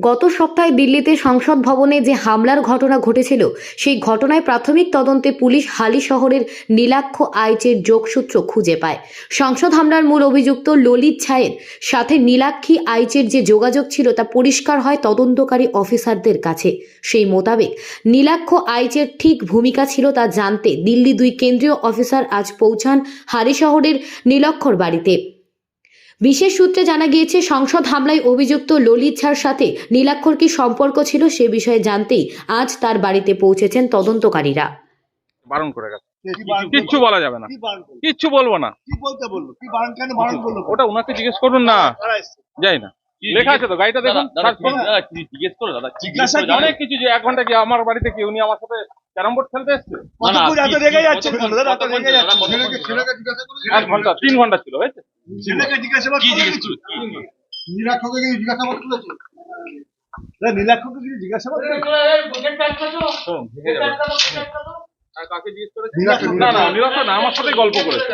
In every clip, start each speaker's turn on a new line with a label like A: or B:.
A: গত সপ্তাহে দিল্লিতে সংসদ ভবনে যে হামলার ঘটনা ঘটেছিল সেই ঘটনায় প্রাথমিক তদন্তে পুলিশ হালি শহরের নীলাক্ষ আইচের যোগসূত্র খুঁজে পায়। সংসদ হামলার মূল অভিযুক্ত ললিত ছায়ের সাথে নীলাক্ষী আইচের যে যোগাযোগ ছিল তা পরিষ্কার হয় তদন্তকারী অফিসারদের কাছে। সেই মোতাবেক নীলাক্ষ আইচের ঠিক ভূমিকা ছিল তা জানতে দিল্লি দুই কেন্দ্রীয় অফিসার আজ পৌঁছান হালি শহরের নীলক্ষর বাড়িতে। বিশেষ সূত্রে জানা গিয়েছে, সংসদ হামলায় অভিযুক্ত ললিত ঝার সাথে নীলাক্ষর কি সম্পর্ক ছিল সে বিষয়ে জানতেই আজ তার বাড়িতে পৌঁছেছেন তদন্তকারীরা।
B: বারণ করে গেছে, কিচ্ছু বলা যাবে না, কিচ্ছু বলবো না। ওটা ওনাকে জিজ্ঞেস করুন না, যাই না, লেখা আছে তো, গাড়িটা দেখুন। জিজ্ঞেস করো দাদা, অনেক কিছু, যে 1 ঘন্টা কি আমার বাড়িতে কি উনি আমার সাথে ক্যারাম বোর্ড খেলতে এসছে? 1 ঘন্টা 3 ঘন্টা ছিল, হয়েছে। কাকে জিজ্ঞেস করেছে? না না, নীলাক্ষ না, আমার সাথে গল্প করেছে,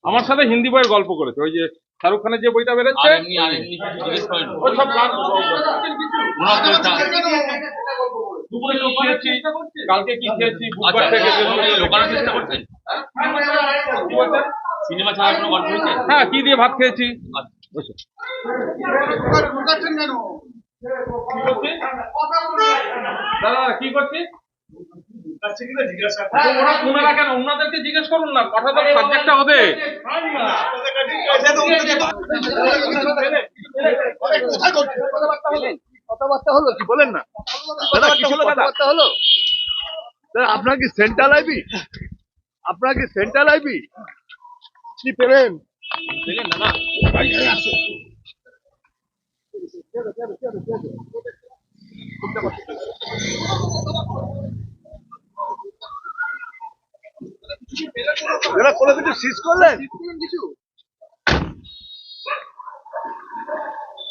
B: আমার সাথে হিন্দি বইয়ের গল্প করেছে। ওই যে শাহরুখ খানের যে বইটা বেরোচ্ছে, ওই সব দুপুরে কি খেয়েছি, কালকে কি খেয়েছি, বুধবার থেকে সিনেমা ছাড়া কোনো গল্প হয়েছে? হ্যাঁ, কি দিয়ে ভাত খেয়েছি। দাদা কি করছিস? ওনারা কেন, ওনাদেরকে জিজ্ঞেস করুন না, কথা তো সাবজেক্টটা হবে।
C: কথাবার্তা হলো কি বলেন না? কথাবার্তা হলো। আপনার কি সেন্ট্রাল আইবি? আপনার কি সেন্ট্রাল আইবি কি পেলেন?
B: না
C: কোনো কিছু সিজ করলেন?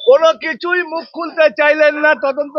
C: কোনো কিছুই মুখ খুলতে চাইলেন না তদন্ত